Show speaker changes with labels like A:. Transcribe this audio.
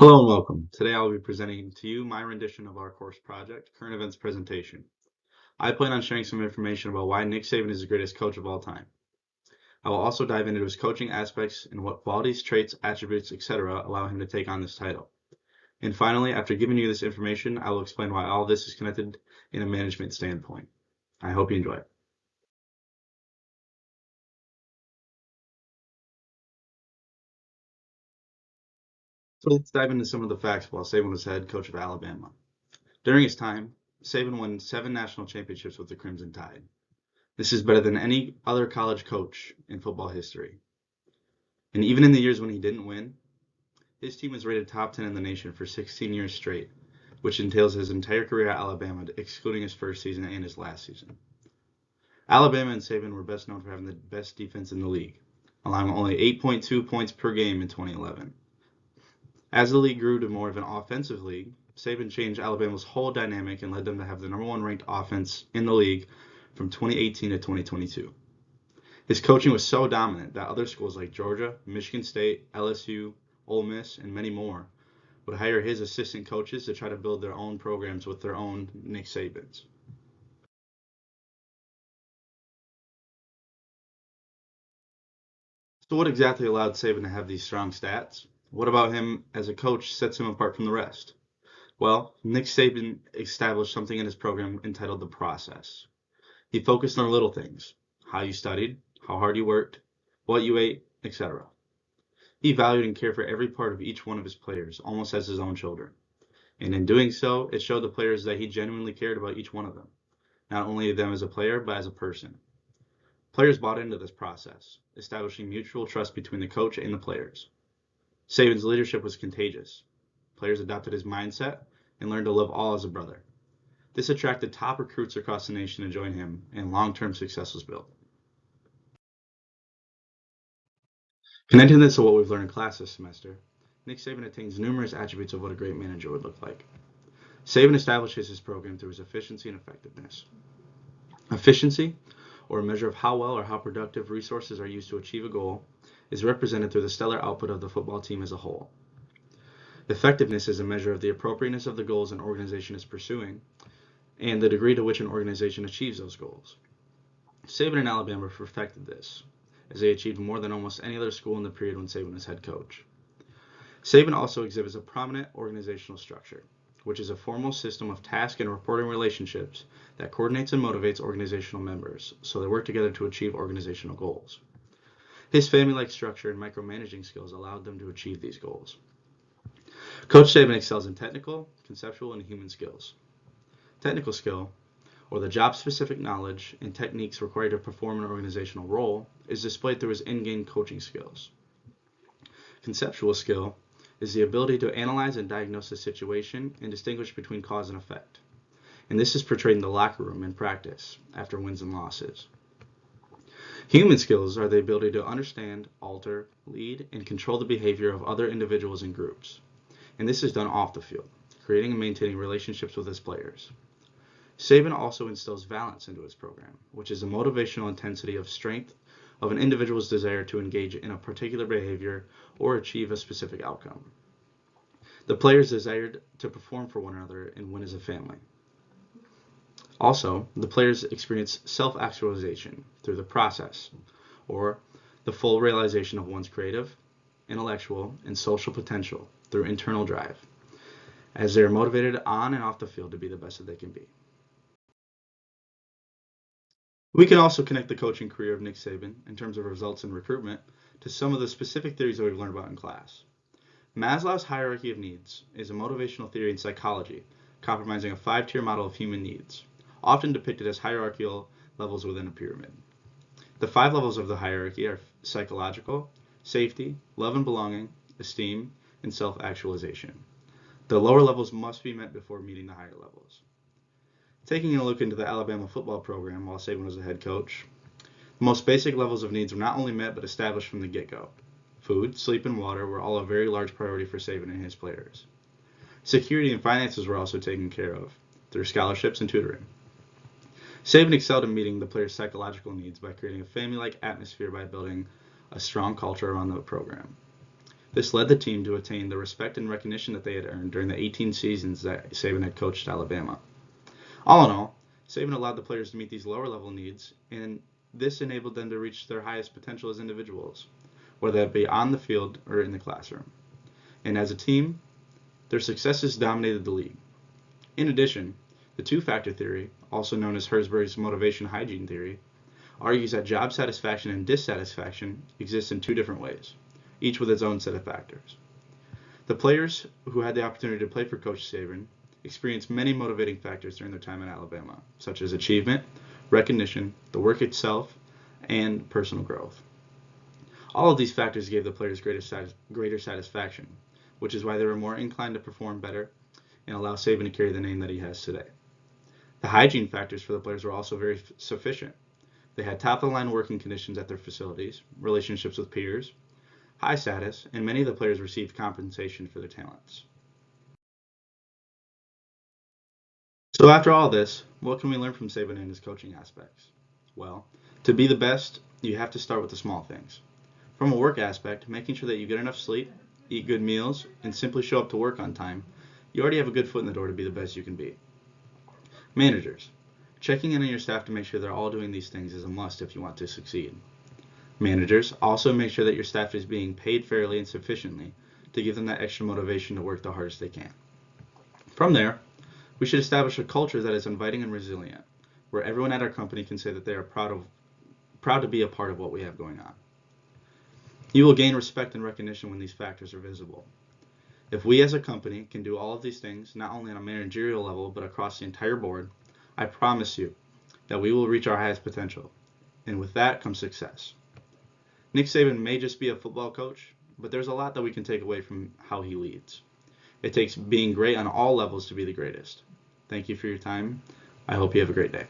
A: Hello and welcome. Today I will be presenting to you my rendition of our course project, Current Events Presentation. I plan on sharing some information about why Nick Saban is the greatest coach of all time. I will also dive into his coaching aspects and what qualities, traits, attributes, etc. allow him to take on this title. And finally, after giving you this information, I will explain why all this is connected in a management standpoint. I hope you enjoy it. So let's dive into some of the facts while Saban was head coach of Alabama. During his time, Saban won 7 national championships with the Crimson Tide. This is better than any other college coach in football history. And even in the years when he didn't win, his team was rated top 10 in the nation for 16 years straight, which entails his entire career at Alabama, excluding his first season and his last season. Alabama and Saban were best known for having the best defense in the league, allowing only 8.2 points per game in 2011. As the league grew to more of an offensive league, Saban changed Alabama's whole dynamic and led them to have the number 1 ranked offense in the league from 2018 to 2022. His coaching was so dominant that other schools like Georgia, Michigan State, LSU, Ole Miss, and many more would hire his assistant coaches to try to build their own programs with their own Nick Sabans. So what exactly allowed Saban to have these strong stats? What about him as a coach sets him apart from the rest? Well, Nick Saban established something in his program entitled the process. He focused on little things: how you studied, how hard you worked, what you ate, etc. He valued and cared for every part of each one of his players, almost as his own children. And in doing so, it showed the players that he genuinely cared about each one of them, not only them as a player, but as a person. Players bought into this process, establishing mutual trust between the coach and the players. Saban's leadership was contagious. Players adopted his mindset and learned to love all as a brother. This attracted top recruits across the nation to join him, and long-term success was built. Connecting this to what we've learned in class this semester, Nick Saban attains numerous attributes of what a great manager would look like. Saban establishes his program through his efficiency and effectiveness. Efficiency, or a measure of how well or how productive resources are used to achieve a goal, is represented through the stellar output of the football team as a whole. Effectiveness is a measure of the appropriateness of the goals an organization is pursuing and the degree to which an organization achieves those goals. Saban and Alabama perfected this, as they achieved more than almost any other school in the period when Saban was head coach. Saban also exhibits a prominent organizational structure, which is a formal system of task and reporting relationships that coordinates and motivates organizational members so they work together to achieve organizational goals. His family-like structure and micromanaging skills allowed them to achieve these goals. Coach Saban excels in technical, conceptual, and human skills. Technical skill, or the job-specific knowledge and techniques required to perform an organizational role, is displayed through his in-game coaching skills. Conceptual skill is the ability to analyze and diagnose a situation and distinguish between cause and effect. And this is portrayed in the locker room in practice after wins and losses. Human skills are the ability to understand, alter, lead, and control the behavior of other individuals and groups. And this is done off the field, creating and maintaining relationships with his players. Saban also instills balance into his program, which is the motivational intensity of strength of an individual's desire to engage in a particular behavior or achieve a specific outcome. The players desired to perform for one another and win as a family. Also, the players experience self-actualization through the process, or the full realization of one's creative, intellectual, and social potential through internal drive, as they are motivated on and off the field to be the best that they can be. We can also connect the coaching career of Nick Saban, in terms of results and recruitment, to some of the specific theories that we've learned about in class. Maslow's hierarchy of needs is a motivational theory in psychology, comprising a 5-tier model of human needs, often depicted as hierarchical levels within a pyramid. The 5 levels of the hierarchy are psychological, safety, love and belonging, esteem, and self-actualization. The lower levels must be met before meeting the higher levels. Taking a look into the Alabama football program while Saban was the head coach, the most basic levels of needs were not only met but established from the get-go. Food, sleep, and water were all a very large priority for Saban and his players. Security and finances were also taken care of through scholarships and tutoring. Saban excelled in meeting the players' psychological needs by creating a family-like atmosphere by building a strong culture around the program. This led the team to attain the respect and recognition that they had earned during the 18 seasons that Saban had coached Alabama. All in all, Saban allowed the players to meet these lower level needs, and this enabled them to reach their highest potential as individuals, whether that be on the field or in the classroom. And as a team, their successes dominated the league. In addition, the two-factor theory, also known as Herzberg's motivation hygiene theory, argues that job satisfaction and dissatisfaction exist in two different ways, each with its own set of factors. The players who had the opportunity to play for Coach Saban experienced many motivating factors during their time in Alabama, such as achievement, recognition, the work itself, and personal growth. All of these factors gave the players greater satisfaction, which is why they were more inclined to perform better and allow Saban to carry the name that he has today. The hygiene factors for the players were also very sufficient. They had top-of-the-line working conditions at their facilities, relationships with peers, high status, and many of the players received compensation for their talents. So after all this, what can we learn from Saban and his coaching aspects? Well, to be the best, you have to start with the small things. From a work aspect, making sure that you get enough sleep, eat good meals, and simply show up to work on time, you already have a good foot in the door to be the best you can be. Managers, checking in on your staff to make sure they're all doing these things is a must if you want to succeed. Managers, also make sure that your staff is being paid fairly and sufficiently to give them that extra motivation to work the hardest they can. From there, we should establish a culture that is inviting and resilient, where everyone at our company can say that they are proud to be a part of what we have going on. You will gain respect and recognition when these factors are visible. If we as a company can do all of these things, not only on a managerial level, but across the entire board, I promise you that we will reach our highest potential. And with that comes success. Nick Saban may just be a football coach, but there's a lot that we can take away from how he leads. It takes being great on all levels to be the greatest. Thank you for your time. I hope you have a great day.